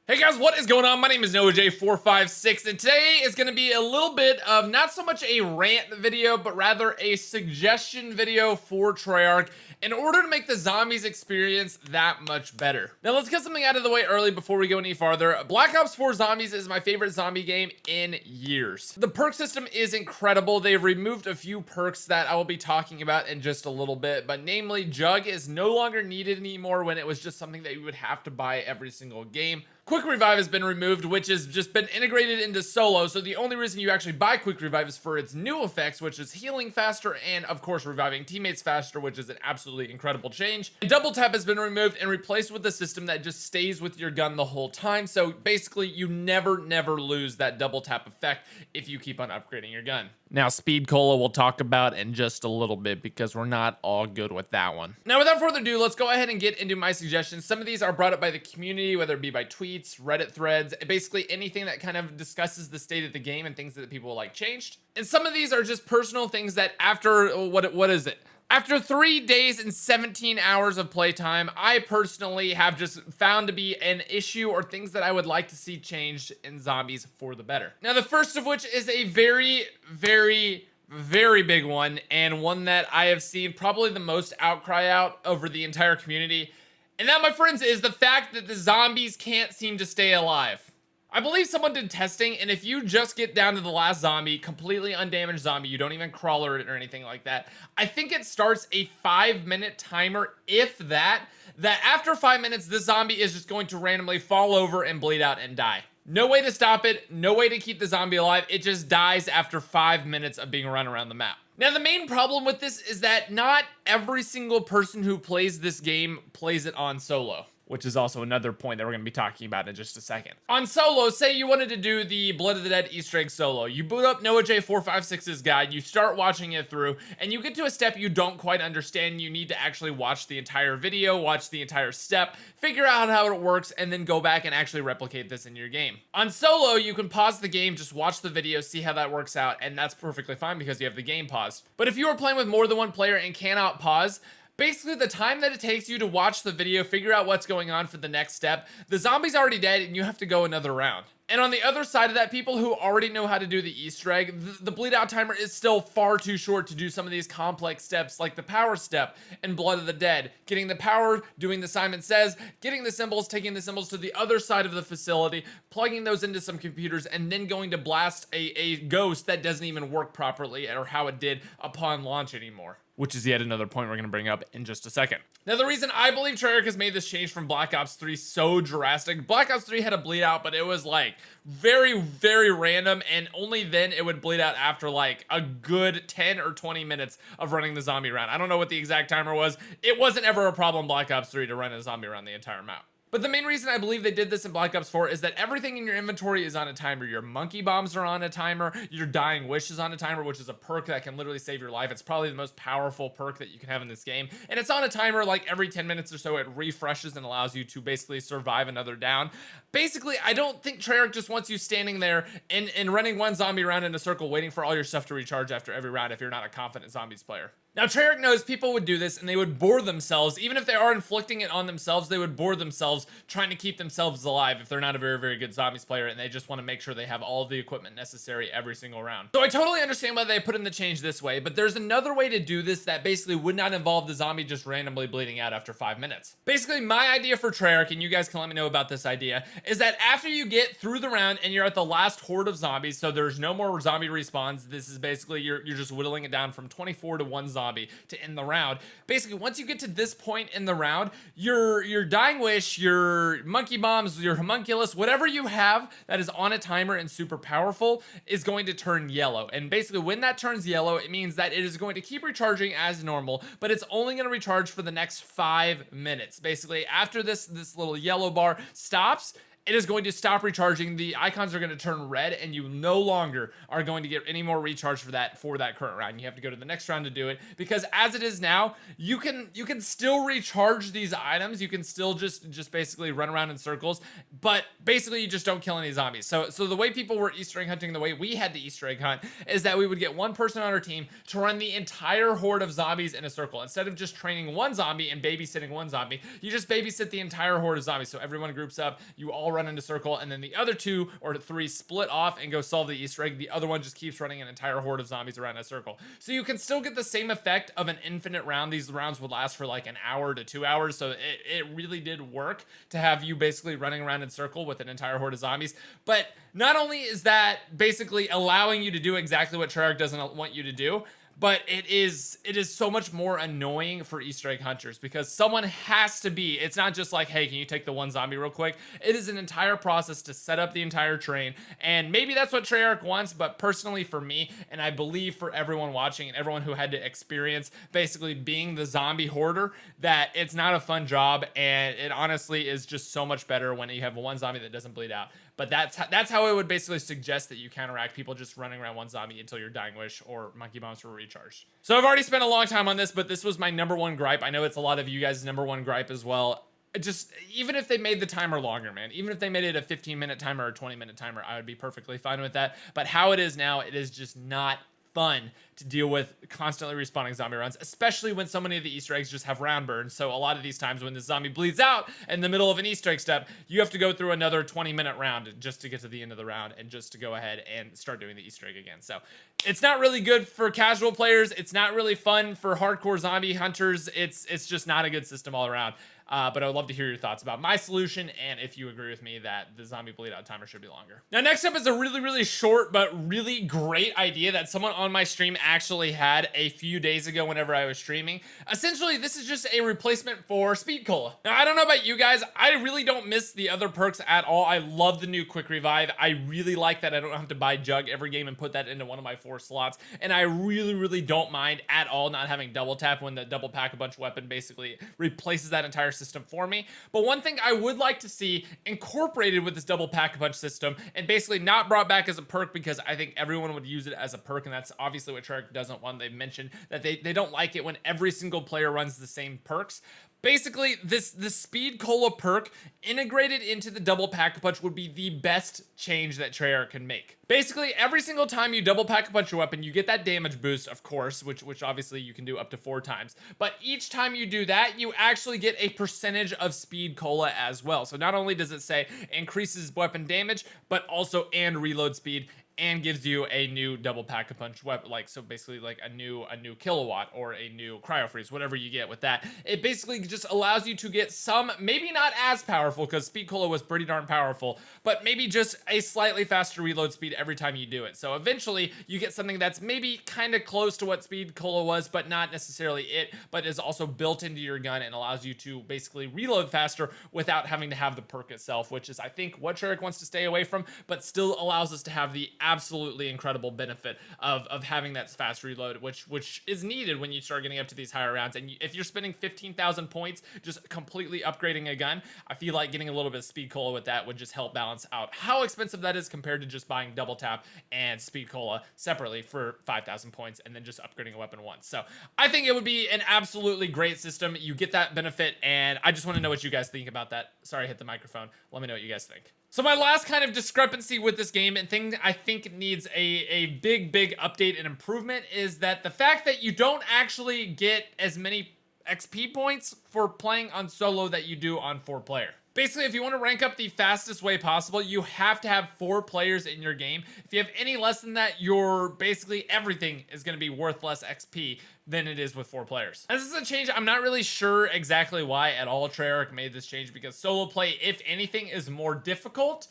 Hey guys, what is going on? My name is NoahJ456, and today is going to be a little bit of not so much a rant video, but rather a suggestion video for Treyarch in order to make the zombies experience that much better. Now let's get something out of the way early before we go any farther. Black Ops 4 Zombies is my favorite zombie game in years. The perk system is incredible. They've removed a few perks that I will be talking about in just a little bit, but namely Jug is no longer needed anymore when it was just something that you would have to buy every single game. Quick Revive has been removed, which has just been integrated into solo, so the only reason you actually buy Quick Revive is for its new effects, which is healing faster and, of course, reviving teammates faster, which is an absolutely incredible change. And Double Tap has been removed and replaced with a system that just stays with your gun the whole time, so basically you never lose that Double Tap effect if you keep on upgrading your gun. Now, Speed Cola we'll talk about in just a little bit because we're not all good with that one. Now, without further ado, let's go ahead and get into my suggestions. Some of these are brought up by the community, whether it be by tweets, Reddit threads, basically anything that kind of discusses the state of the game and things that people like changed. And some of these are just personal things that after, what is it? After 3 days and 17 hours of playtime, I personally have just found to be an issue or things that I would like to see changed in zombies for the better. Now, the first of which is a very big one, and one that I have seen probably the most outcry out over the entire community. And that, my friends, is the fact that the zombies can't seem to stay alive. I believe someone did testing, and if you just get down to the last zombie, completely undamaged zombie, you don't even crawl it or anything like that, I think it starts a 5-minute timer, if that after 5 minutes, this zombie is just going to randomly fall over and bleed out and die. No way to stop it, no way to keep the zombie alive, it just dies after 5 minutes of being run around the map. Now, the main problem with this is that not every single person who plays this game plays it on solo, which is also another point that we're going to be talking about in just a second. On solo, say you wanted to do the Blood of the Dead Easter egg solo. You boot up NoahJ456's guide, you start watching it through, and you get to a step you don't quite understand. You need to actually watch the entire video, watch the entire step, figure out how it works, and then go back and actually replicate this in your game. On solo, you can pause the game, just watch the video, see how that works out, and that's perfectly fine because you have the game paused. But if you are playing with more than one player and cannot pause, basically, the time that it takes you to watch the video, figure out what's going on for the next step, the zombie's already dead and you have to go another round. And on the other side of that, people who already know how to do the Easter egg, the bleed out timer is still far too short to do some of these complex steps like the power step in Blood of the Dead. Getting the power, doing the Simon Says, getting the symbols, taking the symbols to the other side of the facility, plugging those into some computers, and then going to blast a ghost that doesn't even work properly or how it did upon launch anymore. Which is yet another point we're going to bring up in just a second. Now, the reason I believe Treyarch has made this change from Black Ops 3 so drastic, Black Ops 3 had a bleed out, but it was like very random, and only then it would bleed out after like a good 10 or 20 minutes of running the zombie round. I don't know what the exact timer was. It wasn't ever a problem Black Ops 3 to run a zombie around the entire map. But the main reason I believe they did this in Black Ops 4 is that everything in your inventory is on a timer. Your monkey bombs are on a timer. Your dying wish is on a timer, which is a perk that can literally save your life. It's probably the most powerful perk that you can have in this game. And it's on a timer like every 10 minutes or so. It refreshes and allows you to basically survive another down. Basically, I don't think Treyarch just wants you standing there and running one zombie around in a circle waiting for all your stuff to recharge after every round if you're not a confident zombies player. Now, Treyarch knows people would do this and they would bore themselves. Even if they are inflicting it on themselves, they would bore themselves trying to keep themselves alive if they're not a very good zombies player and they just want to make sure they have all of the equipment necessary every single round. So I totally understand why they put in the change this way, but there's another way to do this that basically would not involve the zombie just randomly bleeding out after 5 minutes. Basically, my idea for Treyarch, and you guys can let me know about this idea, is that after you get through the round and you're at the last horde of zombies, so there's no more zombie respawns, this is basically, you're just whittling it down from 24 to 1 zombie to end the round. Basically, once you get to this point in the round, your dying wish, your monkey bombs, your homunculus, whatever you have that is on a timer and super powerful is going to turn yellow. And basically, when that turns yellow, it means that it is going to keep recharging as normal, but it's only going to recharge for the next 5 minutes. Basically, after this little yellow bar stops, it is going to stop recharging. The icons are going to turn red, and you no longer are going to get any more recharge for that current round. You have to go to the next round to do it, because as it is now, you can still recharge these items. You can still just basically run around in circles, but basically you just don't kill any zombies. So the way people were Easter egg hunting, the way we had to Easter egg hunt, is that we would get one person on our team to run the entire horde of zombies in a circle. Instead of just training one zombie and babysitting one zombie, you just babysit the entire horde of zombies. So everyone groups up, you all run into circle, and then the other 2 or 3 split off and go solve the Easter egg. The other one just keeps running an entire horde of zombies around a circle. So you can still get the same effect of an infinite round. These rounds would last for like an hour to 2 hours, so it really did work to have you basically running around in circle with an entire horde of zombies. But not only is that basically allowing you to do exactly what Treyarch doesn't want you to do, but it is so much more annoying for Easter egg hunters, because someone has to be, it's not just like, hey, can you take the one zombie real quick? It is an entire process to set up the entire train, and maybe that's what Treyarch wants, but personally for me, and I believe for everyone watching and everyone who had to experience basically being the zombie hoarder, that it's not a fun job, and it honestly is just so much better when you have one zombie that doesn't bleed out. But that's how I would basically suggest that you counteract people just running around one zombie until your Dying Wish or Monkey Bombs were recharged. So I've already spent a long time on this, but this was my #1 gripe. I know it's a lot of you guys' #1 gripe as well. Just, even if they made the timer longer, man, even if they made it a 15-minute timer or a 20-minute timer, I would be perfectly fine with that. But how it is now, it is just not fun to deal with constantly respawning zombie runs, especially when so many of the Easter eggs just have round burns. So a lot of these times when the zombie bleeds out in the middle of an Easter egg step, you have to go through another 20-minute round just to get to the end of the round and just to go ahead and start doing the Easter egg again. So it's not really good for casual players. It's not really fun for hardcore zombie hunters. It's just not a good system all around. But I would love to hear your thoughts about my solution, and if you agree with me that the zombie bleed out timer should be longer. Now, next up is a really, really short but really great idea that someone on my stream actually had a few days ago whenever I was streaming. Essentially, this is just a replacement for Speed Cola. Now, I don't know about you guys, I really don't miss the other perks at all. I love the new Quick Revive. I really like that I don't have to buy Jug every game and put that into one of my 4 slots. And I really, really don't mind at all not having double tap when the double pack a bunch weapon basically replaces that entire system for me. But one thing I would like to see incorporated with this double pack-a-punch system, and basically not brought back as a perk, because I think everyone would use it as a perk, and that's obviously what Treyarch doesn't want. They've mentioned that they don't like it when every single player runs the same perks. Basically, the Speed Cola perk integrated into the double pack-a-punch would be the best change that Treyarch can make. Basically, every single time you double pack-a-punch your weapon, you get that damage boost, of course, which obviously you can do up to 4 times. But each time you do that, you actually get a percentage of Speed Cola as well. So not only does it say increases weapon damage, but also and reload speed, and gives you a new double pack-a-punch weapon, like, so basically like a new kilowatt or a new cryo freeze, whatever you get with that. It basically just allows you to get some, maybe not as powerful, because Speed Cola was pretty darn powerful, but maybe just a slightly faster reload speed every time you do it. So eventually you get something that's maybe kind of close to what Speed Cola was, but not necessarily it, but is also built into your gun and allows you to basically reload faster without having to have the perk itself, which is, I think, what Treyarch wants to stay away from, but still allows us to have the absolutely incredible benefit of having that fast reload, which is needed when you start getting up to these higher rounds. And if you're spending 15,000 points just completely upgrading a gun, I feel like getting a little bit of Speed Cola with that would just help balance out how expensive that is compared to just buying double tap and Speed Cola separately for 5,000 points and then just upgrading a weapon once. So I think it would be an absolutely great system. You get that benefit, and I just want to know what you guys think about that. Sorry, I hit the microphone. Let me know what you guys think. So my last kind of discrepancy with this game, and thing I think needs a big update and improvement, is that the fact that you don't actually get as many XP points for playing on solo that you do on 4-player. Basically, if you want to rank up the fastest way possible, you have to have 4 players in your game. If you have any less than that, basically everything is going to be worth less XP than it is with 4 players. This is a change I'm not really sure exactly why at all Treyarch made this change, because solo play, if anything, is more difficult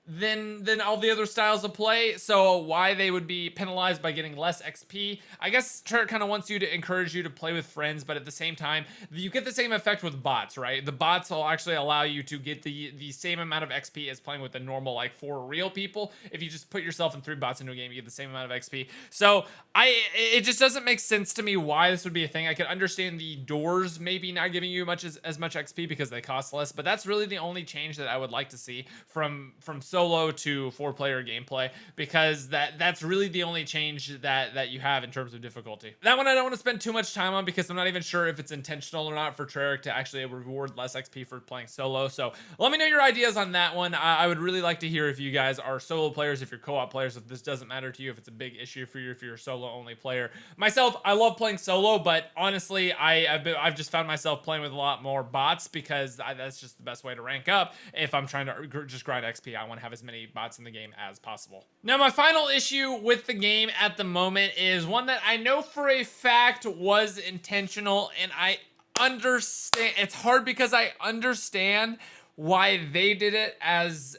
than all the other styles of play. So why they would be penalized by getting less XP? I guess Treyarch kind of wants you to encourage you to play with friends, but at the same time, you get the same effect with bots, right? The bots will actually allow you to get the same amount of XP as playing with the normal, like, 4 real people. If you just put yourself and 3 bots into a game, you get the same amount of XP. So it just doesn't make sense to me why this would be a thing. I could understand the doors maybe not giving you as much XP because they cost less, but that's really the only change that I would like to see from solo solo to 4-player gameplay, because that's really the only change that you have in terms of difficulty. That one I don't want to spend too much time on because I'm not even sure if it's intentional or not for Treyarch to actually reward less XP for playing solo. So let me know your ideas on that one. I would really like to hear if you guys are solo players, if you're co-op players, if this doesn't matter to you, if it's a big issue for you, if you're a solo only player. Myself, I love playing solo, but honestly, I've just found myself playing with a lot more bots because that's just the best way to rank up. If I'm trying to just grind XP, I want to have as many bots in the game as possible. Now, my final issue with the game at the moment is one that I know for a fact was intentional, and I understand. It's hard because I understand why they did it as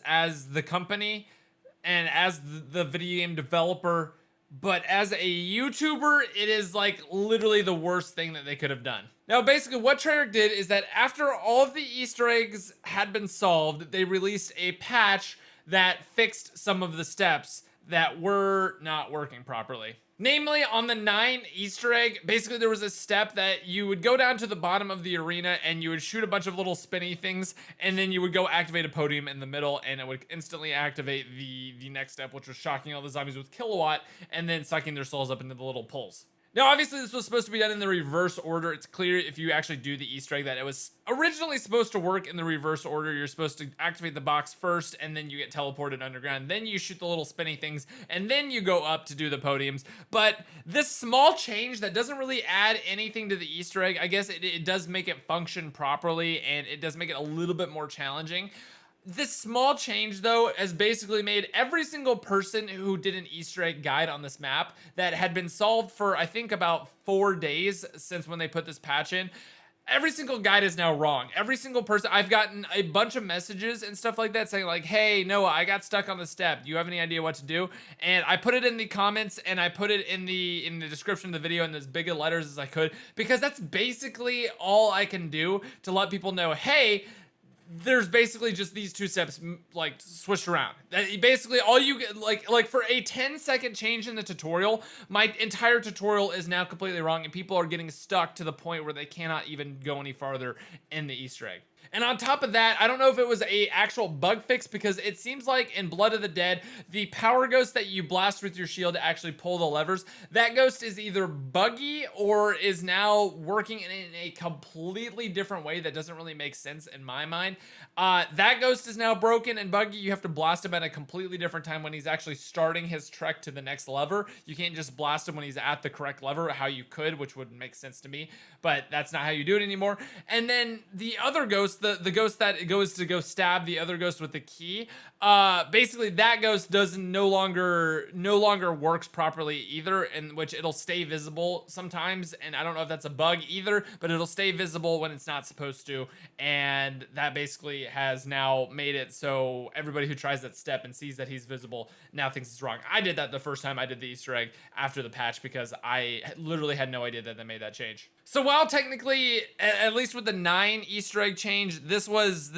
the company and as the video game developer, but as a YouTuber, it is like literally the worst thing that they could have done. Now, basically what Treyarch did is that after all of the Easter eggs had been solved, they released a patch that fixed some of the steps that were not working properly. Namely, on the 9 Easter egg, basically there was a step that you would go down to the bottom of the arena and you would shoot a bunch of little spinny things, and then you would go activate a podium in the middle, and it would instantly activate the next step, which was shocking all the zombies with kilowatt and then sucking their souls up into the little pulls. Now, obviously, this was supposed to be done in the reverse order. It's clear if you actually do the Easter egg that it was originally supposed to work in the reverse order. You're supposed to activate the box first, and then you get teleported underground. Then you shoot the little spinny things, and then you go up to do the podiums. But this small change that doesn't really add anything to the Easter egg, I guess it does make it function properly, and it does make it a little bit more challenging. This small change, though, has basically made every single person who did an Easter egg guide on this map that had been solved for, I think, about 4 days since when they put this patch in. Every single guide is now wrong. Every single person, I've gotten a bunch of messages and stuff like that saying like, hey, Noah, I got stuck on the step. Do you have any idea what to do? And I put it in the comments, and I put it in the description of the video in as big of letters as I could, because that's basically all I can do to let people know, hey, there's basically just these 2 steps like switched around. Basically all you get, like for a 10-second change in the tutorial, my entire tutorial is now completely wrong, and people are getting stuck to the point where they cannot even go any farther in the Easter egg. And on top of that, I don't know if it was a actual bug fix, because it seems like in Blood of the Dead, the power ghost that you blast with your shield to actually pull the levers, that ghost is either buggy or is now working in a completely different way that doesn't really make sense in my mind. That ghost is now broken and buggy. You have to blast him at a completely different time when he's actually starting his trek to the next lever. You can't just blast him when he's at the correct lever, how you could, which would make sense to me, but that's not how you do it anymore. And then the other ghost, the ghost that goes to go stab the other ghost with the key, basically that ghost no longer works properly either, in which it'll stay visible sometimes, and I don't know if that's a bug either, but it'll stay visible when it's not supposed to, and that basically has now made it so everybody who tries that step and sees that he's visible now thinks it's wrong. I did that the first time I did the Easter egg after the patch, because I literally had no idea that they made that change. So while technically, at least with the 9 Easter egg change, this was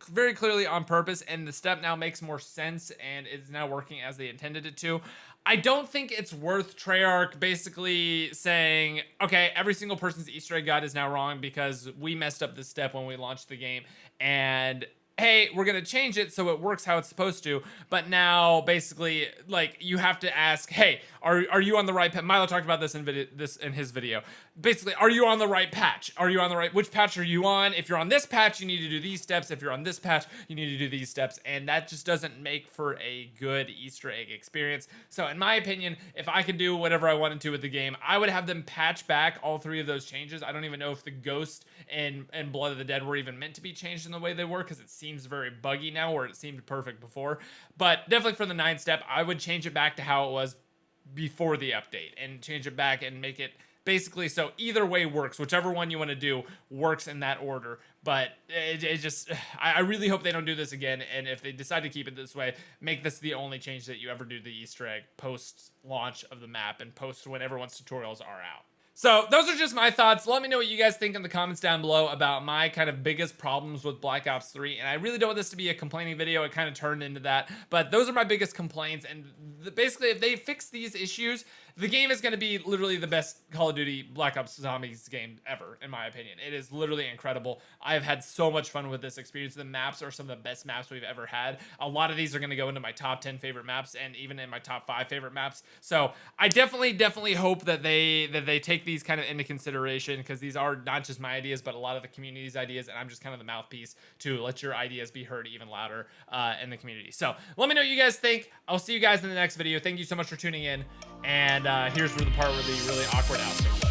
very clearly on purpose, and the step now makes more sense and is now working as they intended it to, I don't think it's worth Treyarch basically saying, okay, every single person's Easter egg guide is now wrong because we messed up this step when we launched the game, and hey, we're gonna change it so it works how it's supposed to. But now basically, like, you have to ask, hey, are you on the right patch? Milo talked about this in his video. Basically, are you on the right patch? Are you on the right, which patch are you on? If you're on this patch, you need to do these steps. If you're on this patch, you need to do these steps. And that just doesn't make for a good Easter egg experience. So in my opinion, if I could do whatever I wanted to with the game, I would have them patch back all 3 of those changes. I don't even know if the Ghost and Blood of the Dead were even meant to be changed in the way they were, because it seems very buggy now, where it seemed perfect before. But definitely for the 9th step, I would change it back to how it was before the update, and change it back and make it basically so either way works. Whichever one you want to do works in that order. But it just, I really hope they don't do this again, and if they decide to keep it this way, make this the only change that you ever do to the Easter egg post launch of the map and post when everyone's tutorials are out. So those are just my thoughts. Let me know what you guys think in the comments down below about my kind of biggest problems with Black Ops 3. And I really don't want this to be a complaining video. It kind of turned into that. But those are my biggest complaints. And basically, if they fix these issues, the game is going to be literally the best Call of Duty Black Ops Zombies game ever, in my opinion. It is literally incredible. I have had so much fun with this experience. The maps are some of the best maps we've ever had. A lot of these are going to go into my top 10 favorite maps and even in my top 5 favorite maps. So I definitely hope that they take these kind of into consideration, because these are not just my ideas, but a lot of the community's ideas, and I'm just kind of the mouthpiece to let your ideas be heard even louder in the community. So let me know what you guys think. I'll see you guys in the next video. Thank you so much for tuning in. And here's where the part where the really awkward outro.